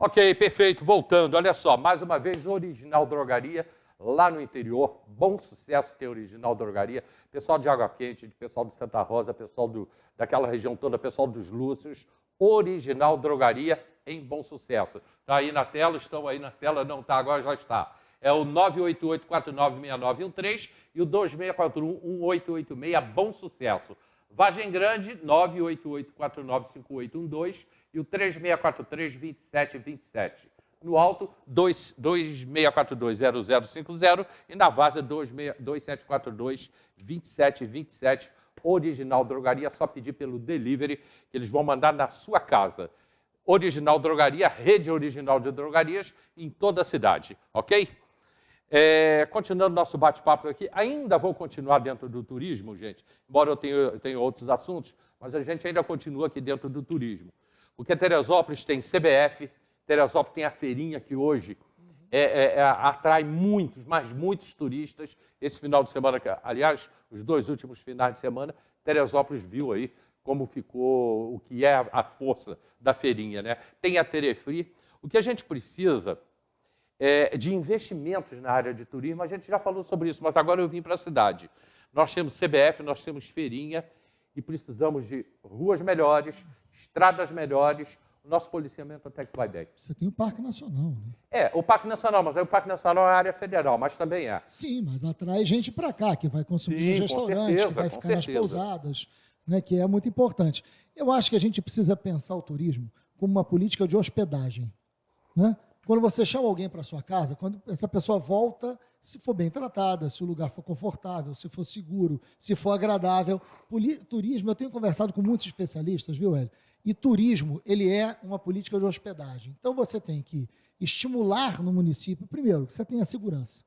Ok, perfeito. Voltando, olha só, mais uma vez, Original Drogaria, lá no interior. Bom Sucesso tem Original Drogaria. Pessoal de Água Quente, pessoal de Santa Rosa, pessoal daquela região toda, pessoal dos Lúcios. Original Drogaria em Bom Sucesso. Está aí na tela, estão aí na tela, não está, agora já está. É o 988-496913 e o 2641-1886, Bom Sucesso. Vargem Grande, 988-495812 e o 3643-2727. No alto, 2642-0050 e na Várzea, 2742-2727. Original Drogaria, só pedir pelo delivery, que eles vão mandar na sua casa. Original Drogaria, rede original de drogarias em toda a cidade, ok? Continuando nosso bate-papo aqui, ainda vou continuar dentro do turismo, gente, embora eu tenha outros assuntos, mas a gente ainda continua aqui dentro do turismo. Porque Teresópolis tem CBF, Teresópolis tem a feirinha que hoje atrai muitos, mas muitos turistas. Esse final de semana, aliás, os 2 últimos finais de semana, Teresópolis viu aí como ficou, o que é a força da feirinha, né? Tem a Terefri. O que a gente precisa de investimentos na área de turismo, a gente já falou sobre isso, mas agora eu vim para a cidade. Nós temos CBF, nós temos feirinha e precisamos de ruas melhores, estradas melhores, o nosso policiamento até que vai bem. Você tem o Parque Nacional, né? O Parque Nacional, mas aí o Parque Nacional é área federal, mas também é. Sim, mas atrai gente para cá, que vai consumir nos restaurantes, que vai ficar nas pousadas, né, que é muito importante. Eu acho que a gente precisa pensar o turismo como uma política de hospedagem, né? Quando você chama alguém para sua casa, quando essa pessoa volta, se for bem tratada, se o lugar for confortável, se for seguro, se for agradável. Turismo, eu tenho conversado com muitos especialistas, viu, Hélio? E turismo, ele é uma política de hospedagem. Então, você tem que estimular no município, primeiro, que você tenha segurança,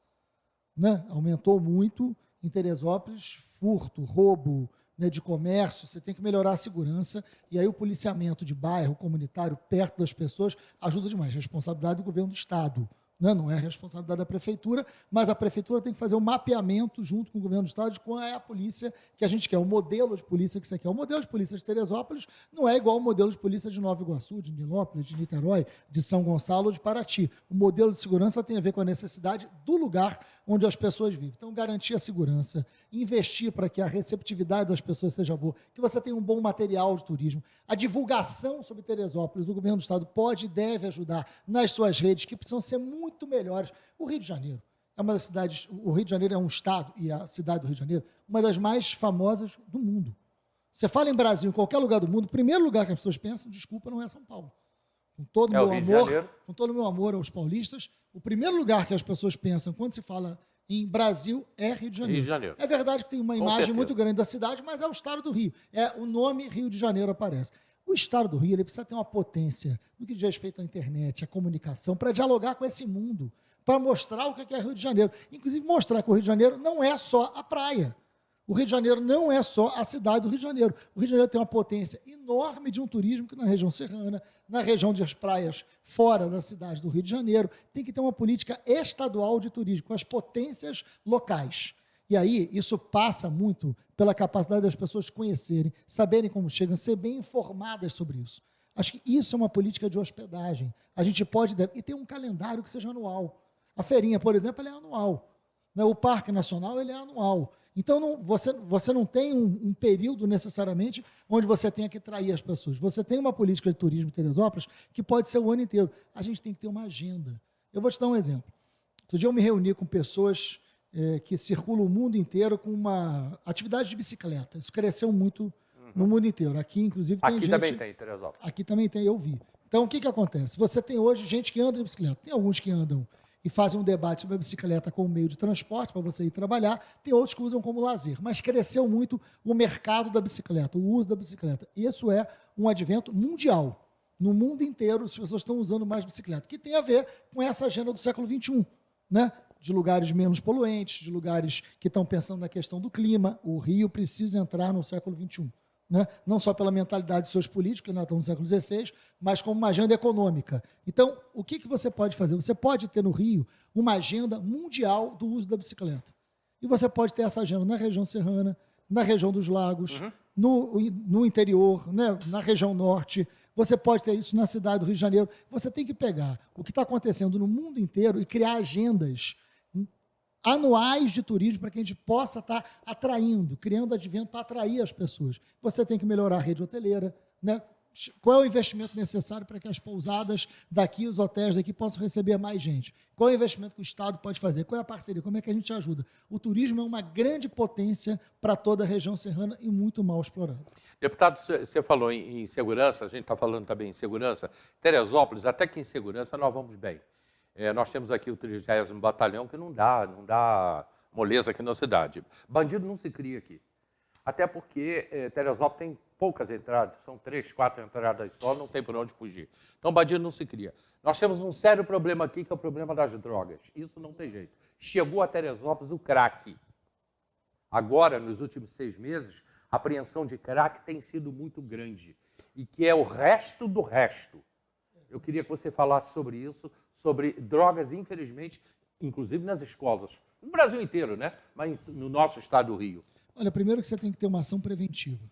né? Aumentou muito em Teresópolis, furto, roubo, né, de comércio, você tem que melhorar a segurança, e aí o policiamento de bairro, comunitário, perto das pessoas, ajuda demais. Responsabilidade do governo do Estado, né? Não é responsabilidade da prefeitura, mas a prefeitura tem que fazer um mapeamento junto com o governo do Estado de qual é a polícia que a gente quer, o modelo de polícia que você quer. O modelo de polícia de Teresópolis não é igual ao modelo de polícia de Nova Iguaçu, de Nilópolis, de Niterói, de São Gonçalo ou de Paraty. O modelo de segurança tem a ver com a necessidade do lugar onde as pessoas vivem. Então, garantir a segurança, investir para que a receptividade das pessoas seja boa, que você tenha um bom material de turismo, a divulgação sobre Teresópolis, o governo do Estado pode e deve ajudar nas suas redes, que precisam ser muito melhores. O Rio de Janeiro é uma das cidades, o Rio de Janeiro é um estado, e a cidade do Rio de Janeiro, uma das mais famosas do mundo. Você fala em Brasil, em qualquer lugar do mundo, o primeiro lugar que as pessoas pensam, desculpa, não é São Paulo. Com todo o meu amor aos paulistas, o primeiro lugar que as pessoas pensam quando se fala em Brasil é Rio de Janeiro. Rio de Janeiro. É verdade que tem uma imagem muito grande da cidade, mas é o estado do Rio. O nome Rio de Janeiro aparece. O estado do Rio ele precisa ter uma potência no que diz respeito à internet, à comunicação, para dialogar com esse mundo, para mostrar o que é Rio de Janeiro. Inclusive mostrar que o Rio de Janeiro não é só a praia. O Rio de Janeiro não é só a cidade do Rio de Janeiro. O Rio de Janeiro tem uma potência enorme de um turismo que na região serrana, na região das praias fora da cidade do Rio de Janeiro, tem que ter uma política estadual de turismo, com as potências locais. E aí, isso passa muito pela capacidade das pessoas conhecerem, saberem como chegam, ser bem informadas sobre isso. Acho que isso é uma política de hospedagem. A gente pode... E tem um calendário que seja anual. A feirinha, por exemplo, ela é anual. Né? O Parque Nacional, ele é anual. Então, você não tem um período necessariamente onde você tenha que atrair as pessoas. Você tem uma política de turismo em Teresópolis que pode ser o ano inteiro. A gente tem que ter uma agenda. Eu vou te dar um exemplo. Outro dia eu me reuni com pessoas que circulam o mundo inteiro com uma atividade de bicicleta. Isso cresceu muito no mundo inteiro. Aqui, inclusive, tem gente... Aqui também tem, Teresópolis. Aqui também tem, eu vi. Então, o que acontece? Você tem hoje gente que anda de bicicleta. Tem alguns que andam e fazem um debate sobre a bicicleta como meio de transporte para você ir trabalhar, tem outros que usam como lazer, mas cresceu muito o mercado da bicicleta, o uso da bicicleta. Isso é um advento mundial. No mundo inteiro, as pessoas estão usando mais bicicleta, que tem a ver com essa agenda do século XXI, né? De lugares menos poluentes, de lugares que estão pensando na questão do clima. O Rio precisa entrar no século XXI. Né? Não só pela mentalidade dos seus políticos, que ainda estão no século XVI, mas como uma agenda econômica. Então, o que você pode fazer? Você pode ter no Rio uma agenda mundial do uso da bicicleta. E você pode ter essa agenda na região serrana, na região dos lagos, no interior, né? Na região norte. Você pode ter isso na cidade do Rio de Janeiro. Você tem que pegar o que está acontecendo no mundo inteiro e criar agendas anuais de turismo para que a gente possa estar atraindo, criando advento para atrair as pessoas. Você tem que melhorar a rede hoteleira, né? Qual é o investimento necessário para que as pousadas daqui, os hotéis daqui possam receber mais gente? Qual é o investimento que o Estado pode fazer? Qual é a parceria? Como é que a gente ajuda? O turismo é uma grande potência para toda a região serrana e muito mal explorado. Deputado, você falou em segurança, a gente está falando também em segurança. Teresópolis, até que em segurança nós vamos bem. Nós temos aqui o 30º Batalhão, que não dá moleza aqui na cidade. Bandido não se cria aqui. Até porque Teresópolis tem poucas entradas, são 3, 4 entradas só, não tem por onde fugir. Então, bandido não se cria. Nós temos um sério problema aqui, que é o problema das drogas. Isso não tem jeito. Chegou a Teresópolis o crack. Agora, nos últimos 6 meses, a apreensão de crack tem sido muito grande. E que é o resto do resto. Eu queria que você falasse sobre isso, sobre drogas, infelizmente, inclusive nas escolas. No Brasil inteiro, né? Mas no nosso estado do Rio. Olha, primeiro que você tem que ter uma ação preventiva.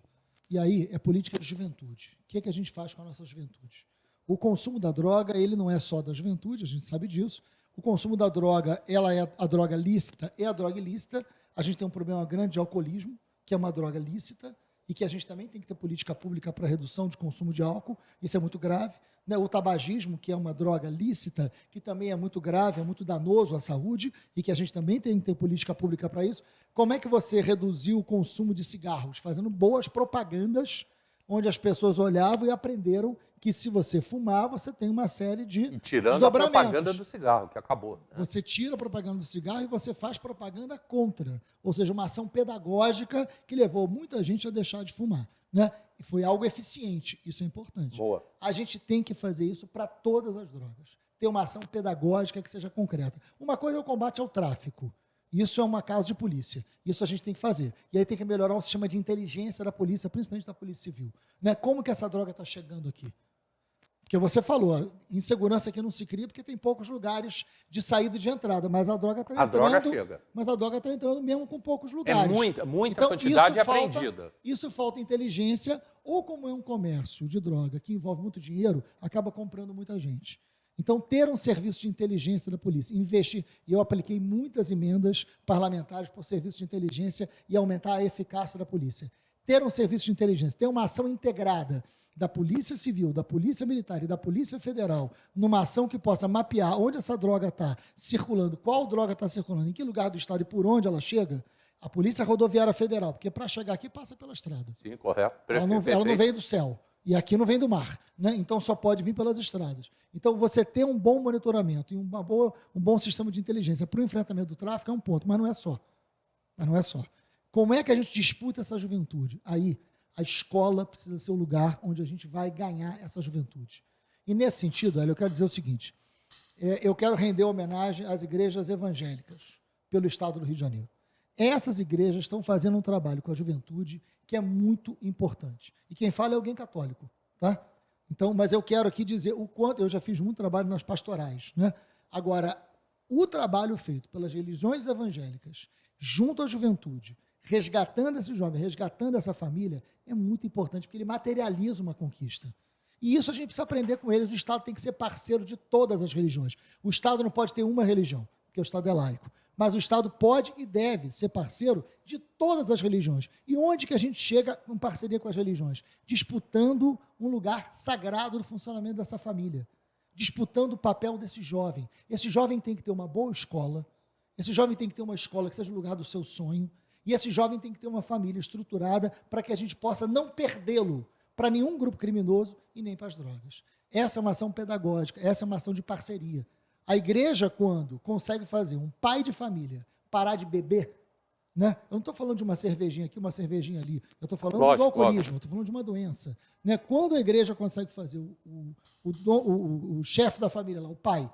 E aí é política de juventude. O que é que a gente faz com a nossa juventude? O consumo da droga, ele não é só da juventude, a gente sabe disso. O consumo da droga, ela é a droga lícita e a droga ilícita. A gente tem um problema grande de alcoolismo, que é uma droga lícita, e que a gente também tem que ter política pública para redução de consumo de álcool. Isso é muito grave. O tabagismo, que é uma droga lícita, que também é muito grave, é muito danoso à saúde, e que a gente também tem que ter política pública para isso. Como é que você reduziu o consumo de cigarros? Fazendo boas propagandas, onde as pessoas olhavam e aprenderam que se você fumar, você tem uma série de desdobramentos. A propaganda do cigarro, que acabou. Né? Você tira a propaganda do cigarro e você faz propaganda contra. Ou seja, uma ação pedagógica que levou muita gente a deixar de fumar. Né? E foi algo eficiente, isso é importante. Boa. A gente tem que fazer isso para todas as drogas. Ter uma ação pedagógica que seja concreta. Uma coisa é o combate ao tráfico. Isso é uma causa de polícia. Isso a gente tem que fazer. E aí tem que melhorar o sistema de inteligência da polícia, principalmente da Polícia Civil. Né? Como que essa droga está chegando aqui? Porque você falou, insegurança aqui não se cria porque tem poucos lugares de saída e de entrada, mas a droga está entrando. A droga chega. Mas a droga está entrando mesmo com poucos lugares. É muita então, quantidade apreendida. Isso falta inteligência, ou como é um comércio de droga que envolve muito dinheiro, acaba comprando muita gente. Então, ter um serviço de inteligência da polícia, investir, e eu apliquei muitas emendas parlamentares por serviço de inteligência e aumentar a eficácia da polícia. Ter um serviço de inteligência, ter uma ação integrada da Polícia Civil, da Polícia Militar e da Polícia Federal, numa ação que possa mapear onde essa droga está circulando, qual droga está circulando, em que lugar do estado e por onde ela chega, a Polícia Rodoviária Federal, porque para chegar aqui passa pela estrada. Sim, correto. Ela não vem do céu, e aqui não vem do mar, né? Então só pode vir pelas estradas. Então você ter um bom monitoramento e um bom sistema de inteligência para o enfrentamento do tráfico é um ponto, mas não é só. Como é que a gente disputa essa juventude? Aí, a escola precisa ser o lugar onde a gente vai ganhar essa juventude. E nesse sentido, eu quero dizer o seguinte, eu quero render homenagem às igrejas evangélicas pelo estado do Rio de Janeiro. Essas igrejas estão fazendo um trabalho com a juventude que é muito importante. E quem fala é alguém católico, tá? Então, mas eu quero aqui dizer o quanto, eu já fiz muito trabalho nas pastorais, né? Agora, o trabalho feito pelas religiões evangélicas junto à juventude, resgatando esse jovem, resgatando essa família, é muito importante, porque ele materializa uma conquista. E isso a gente precisa aprender com eles. O Estado tem que ser parceiro de todas as religiões. O Estado não pode ter uma religião, porque o Estado é laico. Mas o Estado pode e deve ser parceiro de todas as religiões. E onde que a gente chega em parceria com as religiões? Disputando um lugar sagrado do funcionamento dessa família. Disputando o papel desse jovem. Esse jovem tem que ter uma boa escola. Esse jovem tem que ter uma escola que seja o lugar do seu sonho. E esse jovem tem que ter uma família estruturada para que a gente possa não perdê-lo para nenhum grupo criminoso e nem para as drogas. Essa é uma ação pedagógica, essa é uma ação de parceria. A igreja, quando consegue fazer um pai de família parar de beber, né? Eu não estou falando de uma cervejinha aqui, uma cervejinha ali, eu estou falando do alcoolismo, eu estou falando de uma doença. Né? Quando a igreja consegue fazer o chefe da família, lá, o pai,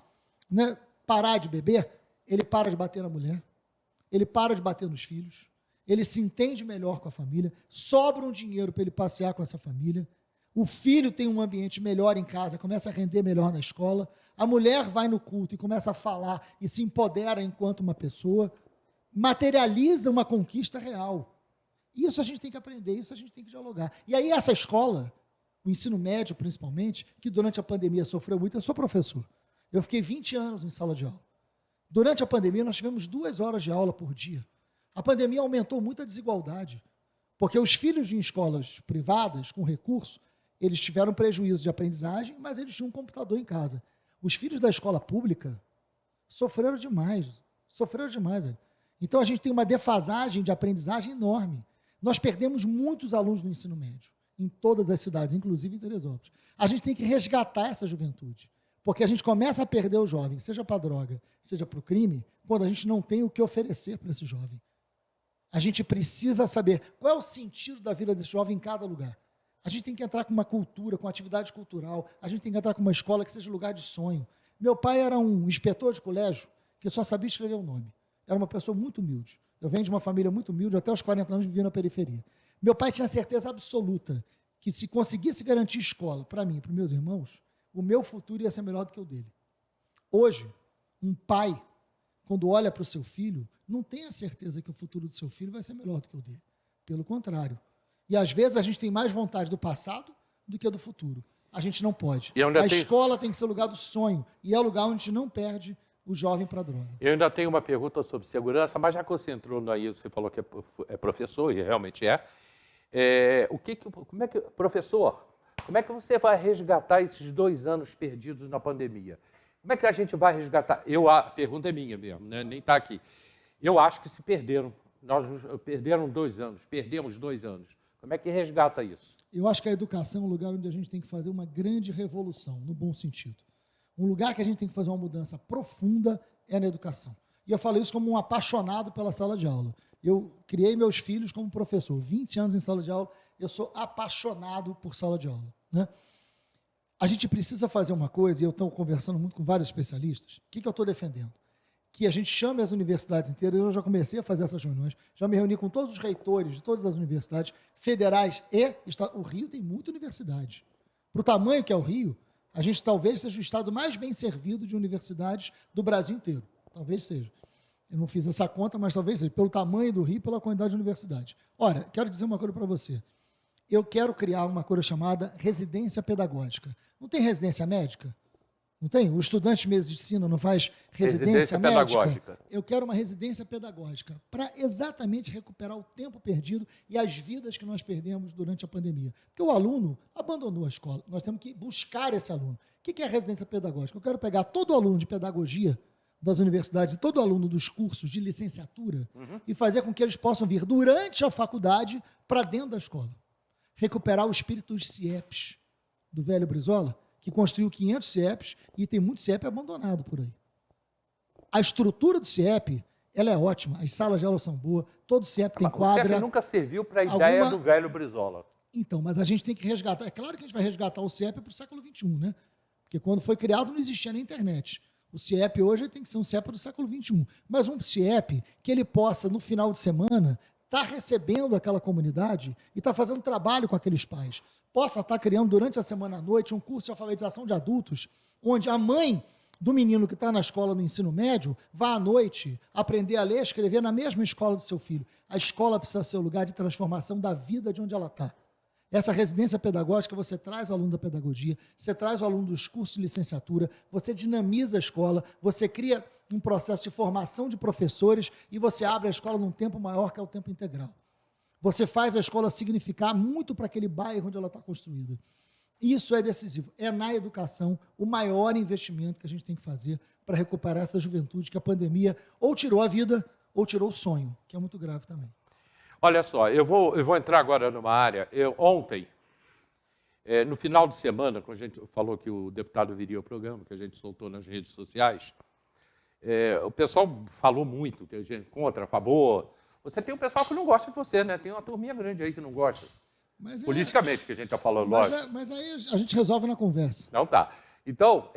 né, parar de beber, ele para de bater na mulher, ele para de bater nos filhos, ele se entende melhor com a família, sobra um dinheiro para ele passear com essa família, o filho tem um ambiente melhor em casa, começa a render melhor na escola, a mulher vai no culto e começa a falar e se empodera enquanto uma pessoa, materializa uma conquista real. Isso a gente tem que aprender, isso a gente tem que dialogar. E aí essa escola, o ensino médio principalmente, que durante a pandemia sofreu muito. Eu sou professor. Eu fiquei 20 anos em sala de aula. Durante a pandemia, nós tivemos 2 horas de aula por dia. A pandemia aumentou muito a desigualdade, porque os filhos de escolas privadas, com recurso, eles tiveram prejuízo de aprendizagem, mas eles tinham um computador em casa. Os filhos da escola pública sofreram demais. Velho. Então, a gente tem uma defasagem de aprendizagem enorme. Nós perdemos muitos alunos no ensino médio, em todas as cidades, inclusive em Teresópolis. A gente tem que resgatar essa juventude, porque a gente começa a perder o jovem, seja para a droga, seja para o crime, quando a gente não tem o que oferecer para esse jovem. A gente precisa saber qual é o sentido da vida desse jovem em cada lugar. A gente tem que entrar com uma cultura, com uma atividade cultural, a gente tem que entrar com uma escola que seja lugar de sonho. Meu pai era um inspetor de colégio que só sabia escrever o nome. Era uma pessoa muito humilde. Eu venho de uma família muito humilde, até os 40 anos vivia na periferia. Meu pai tinha certeza absoluta que se conseguisse garantir escola para mim e para os meus irmãos, o meu futuro ia ser melhor do que o dele. Hoje, um pai, quando olha para o seu filho, não tem a certeza que o futuro do seu filho vai ser melhor do que o dele. Pelo contrário. E às vezes a gente tem mais vontade do passado do que do futuro. A gente não pode. A escola tem que ser o lugar do sonho e é o lugar onde a gente não perde o jovem para a droga. Eu ainda tenho uma pergunta sobre segurança, mas já que você entrou aí, você falou que é professor, e realmente é. Professor, como é que você vai resgatar esses 2 anos perdidos na pandemia? Como é que a gente vai resgatar? A pergunta é minha mesmo, né? Nem está aqui. Eu acho que se perderam. Perderam 2 anos, perdemos 2 anos. Como é que resgata isso? Eu acho que a educação é um lugar onde a gente tem que fazer uma grande revolução, no bom sentido. Um lugar que a gente tem que fazer uma mudança profunda é na educação. E eu falo isso como um apaixonado pela sala de aula. Eu criei meus filhos como professor, 20 anos em sala de aula, eu sou apaixonado por sala de aula. Né? A gente precisa fazer uma coisa, e eu estou conversando muito com vários especialistas, o que eu estou defendendo? Que a gente chame as universidades inteiras, eu já comecei a fazer essas reuniões, já me reuni com todos os reitores de todas as universidades federais e o Rio tem muita universidade. Para o tamanho que é o Rio, a gente talvez seja o estado mais bem servido de universidades do Brasil inteiro. Talvez seja. Eu não fiz essa conta, mas talvez seja, pelo tamanho do Rio e pela quantidade de universidades. Ora, quero dizer uma coisa para você. Eu quero criar uma coisa chamada residência pedagógica. Não tem residência médica? Não tem? O estudante de medicina não faz residência médica? Pedagógica. Eu quero uma residência pedagógica para exatamente recuperar o tempo perdido e as vidas que nós perdemos durante a pandemia. Porque o aluno abandonou a escola. Nós temos que buscar esse aluno. O que é a residência pedagógica? Eu quero pegar todo aluno de pedagogia das universidades e todo aluno dos cursos de licenciatura e fazer com que eles possam vir durante a faculdade para dentro da escola. Recuperar o espírito dos CIEPs do velho Brizola, que construiu 500 CIEPs e tem muito CIEP abandonado por aí. A estrutura do CIEP, ela é ótima, as salas de aula são boas, todo CIEP tem quadra. O CIEP nunca serviu para a ideia do velho Brizola. Então, mas a gente tem que resgatar. É claro que a gente vai resgatar o CIEP para o século XXI, né? Porque quando foi criado não existia na internet. O CIEP hoje tem que ser um CIEP do século XXI. Mas um CIEP que ele possa, no final de semana, estar recebendo aquela comunidade e estar fazendo trabalho com aqueles pais. Possa estar criando durante a semana à noite um curso de alfabetização de adultos, onde a mãe do menino que está na escola no ensino médio vá à noite aprender a ler e escrever na mesma escola do seu filho. A escola precisa ser o lugar de transformação da vida de onde ela está. Essa residência pedagógica, você traz o aluno da pedagogia, você traz o aluno dos cursos de licenciatura, você dinamiza a escola, você cria um processo de formação de professores e você abre a escola num tempo maior, que é o tempo integral. Você faz a escola significar muito para aquele bairro onde ela está construída. Isso é decisivo. É na educação o maior investimento que a gente tem que fazer para recuperar essa juventude que a pandemia ou tirou a vida ou tirou o sonho, que é muito grave também. Olha só, eu vou entrar agora numa área. Ontem, no final de semana, quando a gente falou que o deputado viria ao programa, que a gente soltou nas redes sociais, o pessoal falou muito, que a gente contra, a favor. Você tem um pessoal que não gosta de você, né? Tem uma turminha grande aí que não gosta. Politicamente, que a gente está falando, lógico. Mas aí a gente resolve na conversa. Não, tá. Então,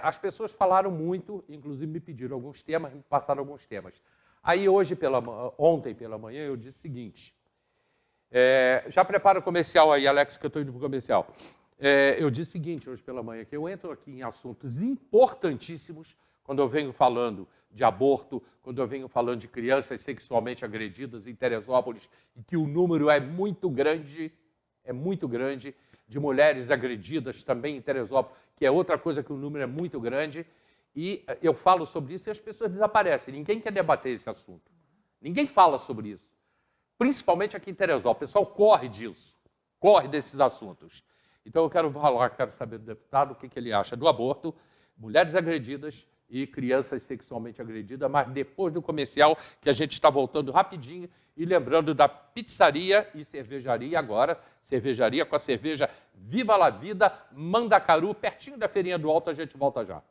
as pessoas falaram muito, inclusive me pediram alguns temas, me passaram alguns temas. Aí ontem pela manhã eu disse o seguinte, já prepara o comercial aí, Alex, que eu estou indo para o comercial. Eu disse o seguinte hoje pela manhã, que eu entro aqui em assuntos importantíssimos, quando eu venho falando de aborto, quando eu venho falando de crianças sexualmente agredidas em Teresópolis, e que o número é muito grande, de mulheres agredidas também em Teresópolis, que é outra coisa que o número é muito grande. E eu falo sobre isso e as pessoas desaparecem. Ninguém quer debater esse assunto. Ninguém fala sobre isso. Principalmente aqui em Teresópolis. O pessoal corre disso, corre desses assuntos. Então eu quero falar, quero saber do deputado o que ele acha do aborto, mulheres agredidas e crianças sexualmente agredidas, mas depois do comercial, que a gente está voltando rapidinho e lembrando da pizzaria e cervejaria agora, cervejaria com a cerveja Viva la Vida, Mandacaru, pertinho da Feirinha do Alto, a gente volta já.